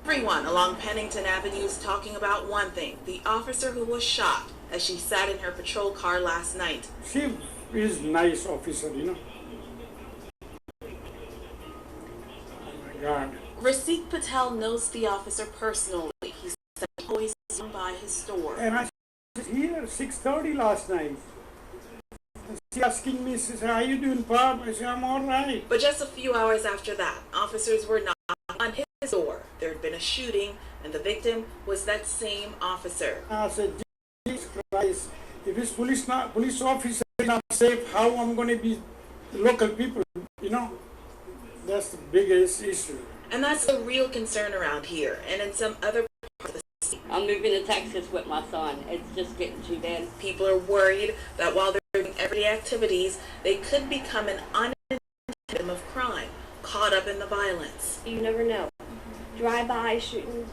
Everyone along Pennington Avenue is talking about one thing: the officer who was shot as she sat in her patrol car last night. She is nice officer, you know. Oh my God. Rasik Patel knows the officer personally. He said he always swung by his store. And I was here 6:30 last night. She asking me, she said, "How you doing, Bob?" I said, "I'm all right." But just a few hours after that, officers were knocking on his door. There had been a shooting, and the victim was that same officer. I said, "Jesus Christ, if this police officer is not safe, how I'm going to be local people, you know?" That's the biggest issue. And that's a real concern around here and in some other parts of the city. I'm moving to Texas with my son. It's just getting too bad. People are worried that while they're doing everyday activities, they could become an unintended victim of crime, caught up in the violence. You never know. Drive-by shooting,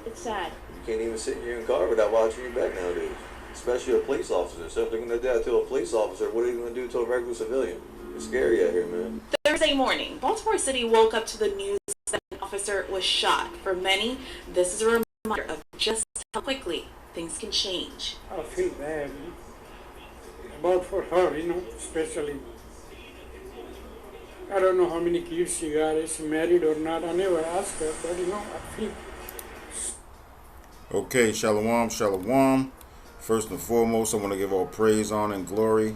it's sad. You can't even sit in your car without watching your back nowadays, especially a police officer. So if they're going to do that to a police officer, what are you going to do to a regular civilian? It's scary out here, man. Thursday morning, Baltimore City woke up to the news that an officer was shot. For many, this is a reminder of just how quickly things can change. I feel bad, you know? About for her, you know, especially. I don't know how many kids she got, is she married or not. I never asked her, but you know, I feel. Okay, shalom, shalom. First and foremost, I want to give all praise, honor, and glory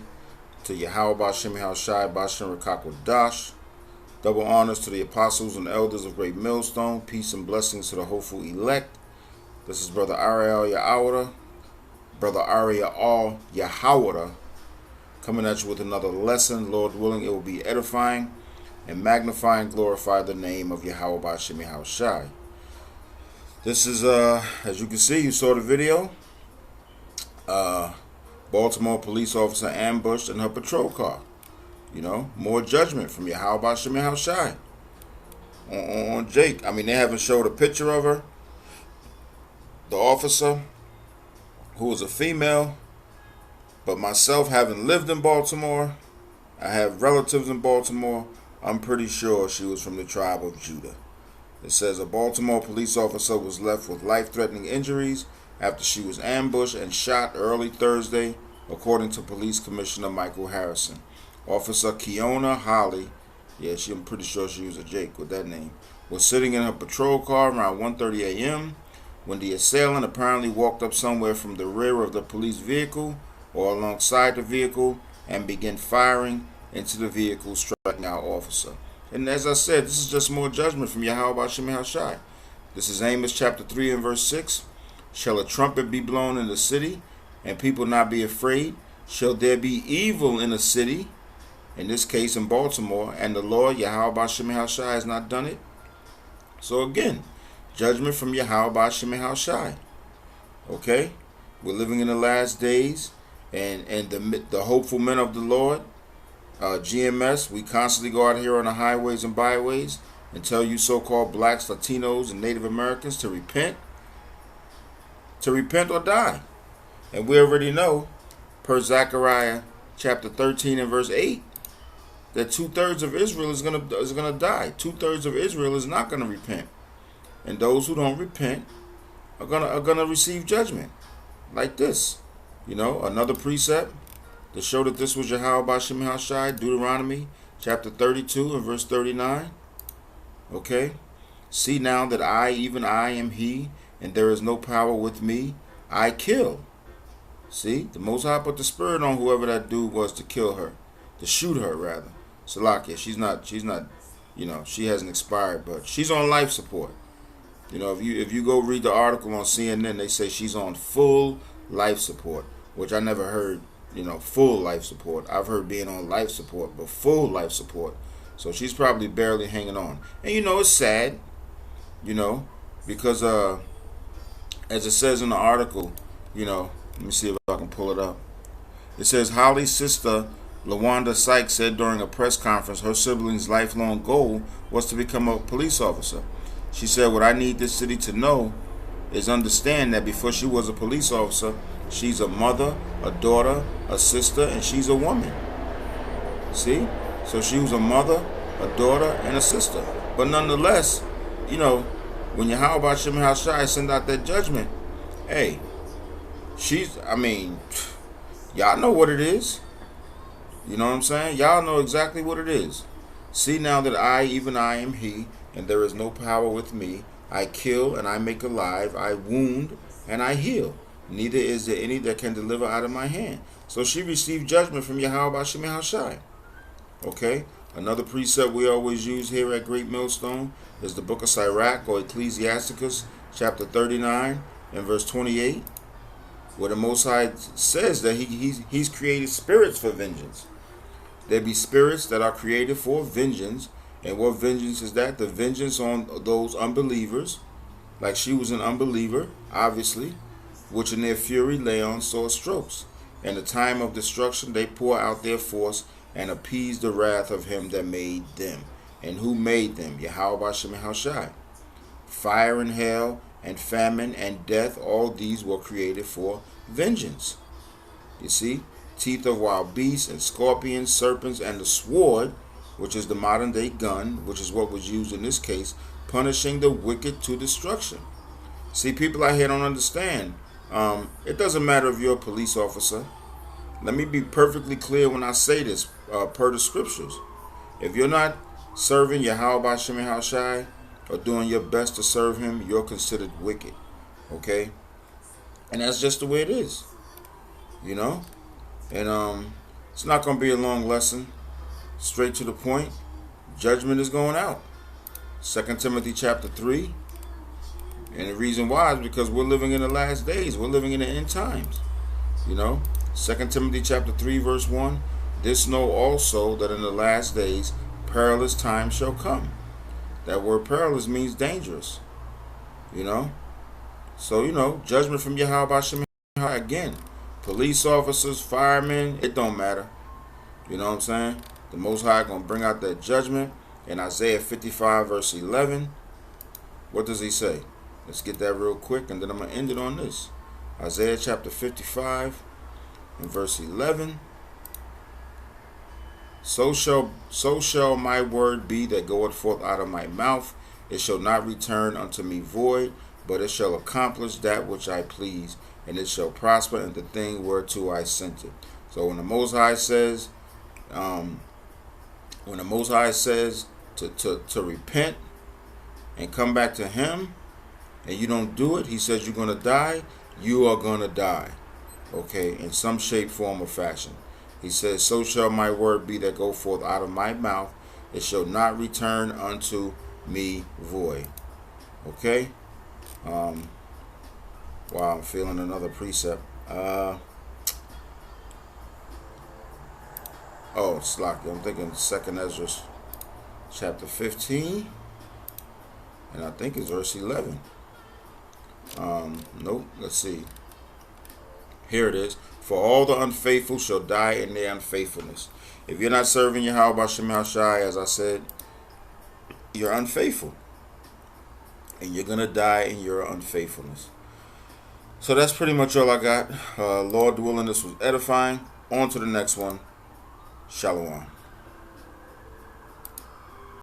to Yahawah B'Shem Yahushai B'Shem Rakakwadash. Double honors to the apostles and elders of Great Millstone. Peace and blessings to the hopeful elect. This is Brother Ariel Yahawah, Brother Ariel Yahawah, coming at you with another lesson. Lord willing, it will be edifying and magnify and glorify the name of Yahawah B'Shem Yahushai. This is, as you can see, you saw the video. Baltimore police officer ambushed in her patrol car. You know, more judgment from Yahawah B'Shem Yahushai on Jake. I mean, they haven't showed a picture of her. The officer, who was a female, but myself, having lived in Baltimore, I have relatives in Baltimore, I'm pretty sure she was from the tribe of Judah. It says a Baltimore police officer was left with life-threatening injuries after she was ambushed and shot early Thursday, according to Police Commissioner Michael Harrison. Officer Kiona Holly, I'm pretty sure she was a Jake with that name, was sitting in her patrol car around 1:30 a.m. when the assailant apparently walked up somewhere from the rear of the police vehicle or alongside the vehicle and began firing into the vehicle, striking our officer. And as I said, this is just more judgment from Yahawah B'Shem Yahushai. This is Amos chapter 3 and verse 6. Shall a trumpet be blown in the city, and people not be afraid? Shall there be evil in a city, in this case in Baltimore, and the Lord Yahawah B'Shem Yahushai has not done it? So again, judgment from Yahawah B'Shem Yahushai. Okay? We're living in the last days, and the hopeful men of the Lord, GMS, we constantly go out here on the highways and byways and tell you so-called blacks, Latinos, and Native Americans to repent or die. And we already know, per Zechariah chapter 13 and verse 8, that 2/3 of Israel is gonna die. 2/3 of Israel is not gonna repent, and those who don't repent are gonna receive judgment, like this. You know, another precept to show that this was Yahawah B'Shem Yahushai, Deuteronomy chapter 32 and verse 39. Okay, see now that I, even I, am He, and there is no power with me. I kill. See, the Most High put the spirit on whoever that dude was to kill her, to shoot her rather. Salakia, she's not, you know, she hasn't expired, but she's on life support. You know, if you go read the article on CNN, they say she's on full life support, which I never heard. You know, full life support. I've heard being on life support, but full life support. So she's probably barely hanging on. And you know, it's sad, you know, because as it says in the article, you know, let me see if I can pull it up. It says Holly's sister, LaWanda Sykes, said during a press conference her sibling's lifelong goal was to become a police officer. She said, "What I need this city to know is understand that before she was a police officer, she's a mother, a daughter, a sister, and she's a woman." See? So she was a mother, a daughter, and a sister. But nonetheless, you know, when Yahawah Shem Shai send out that judgment, hey, y'all know what it is. You know what I'm saying? Y'all know exactly what it is. See now that I, even I, am He, and there is no power with me. I kill and I make alive. I wound and I heal. Neither is there any that can deliver out of my hand. So she received judgment from Yahawah Shem Shai. Okay? Another precept we always use here at Great Millstone is the book of Sirach, or Ecclesiasticus, chapter 39 and verse 28, where the Most High says that he's created spirits for vengeance. There be spirits that are created for vengeance. And what vengeance is that? The vengeance on those unbelievers, like she was an unbeliever, obviously, which in their fury lay on sore strokes. In the time of destruction they pour out their force and appease the wrath of him that made them. And who made them? Yahawah Shem Shai. Fire and hail and famine and death, all these were created for vengeance. You see? Teeth of wild beasts and scorpions, serpents, and the sword, which is the modern day gun, which is what was used in this case, punishing the wicked to destruction. See, people out here don't understand. It doesn't matter if you're a police officer. Let me be perfectly clear when I say this, per the scriptures. If you're not serving Yahawah Shem Shai or doing your best to serve him, you're considered wicked. Okay? And that's just the way it is. You know? And it's not going to be a long lesson. Straight to the point. Judgment is going out. 2 Timothy chapter 3. And the reason why is because we're living in the last days. We're living in the end times. You know? 2 Timothy chapter 3 verse 1. This know also that in the last days perilous times shall come. That word perilous means dangerous. You know? So, you know, judgment from Yahawah Shem Shai again. Police officers, firemen, it don't matter. You know what I'm saying? The Most High going to bring out that judgment. In Isaiah 55 verse 11, what does he say? Let's get that real quick, and then I'm going to end it on this. Isaiah chapter 55 and verse 11. So shall my word be that goeth forth out of my mouth. It shall not return unto me void, but it shall accomplish that which I please, and it shall prosper in the thing whereto I sent it. So when the Most High says, to repent and come back to him, and you don't do it, he says you're going to die, you are going to die. Okay, in some shape, form, or fashion. He says, so shall my word be that go forth out of my mouth. It shall not return unto me void. Okay? Wow, I'm feeling another precept. It's locked. I'm thinking 2nd Ezra chapter 15. And I think it's verse 11. Nope. Let's see. Here it is. For all the unfaithful shall die in their unfaithfulness. If you're not serving Yahawah Shem Shai, as I said, you're unfaithful. And you're going to die in your unfaithfulness. So that's pretty much all I got. Lord willing, this was edifying. On to the next one. Shalom.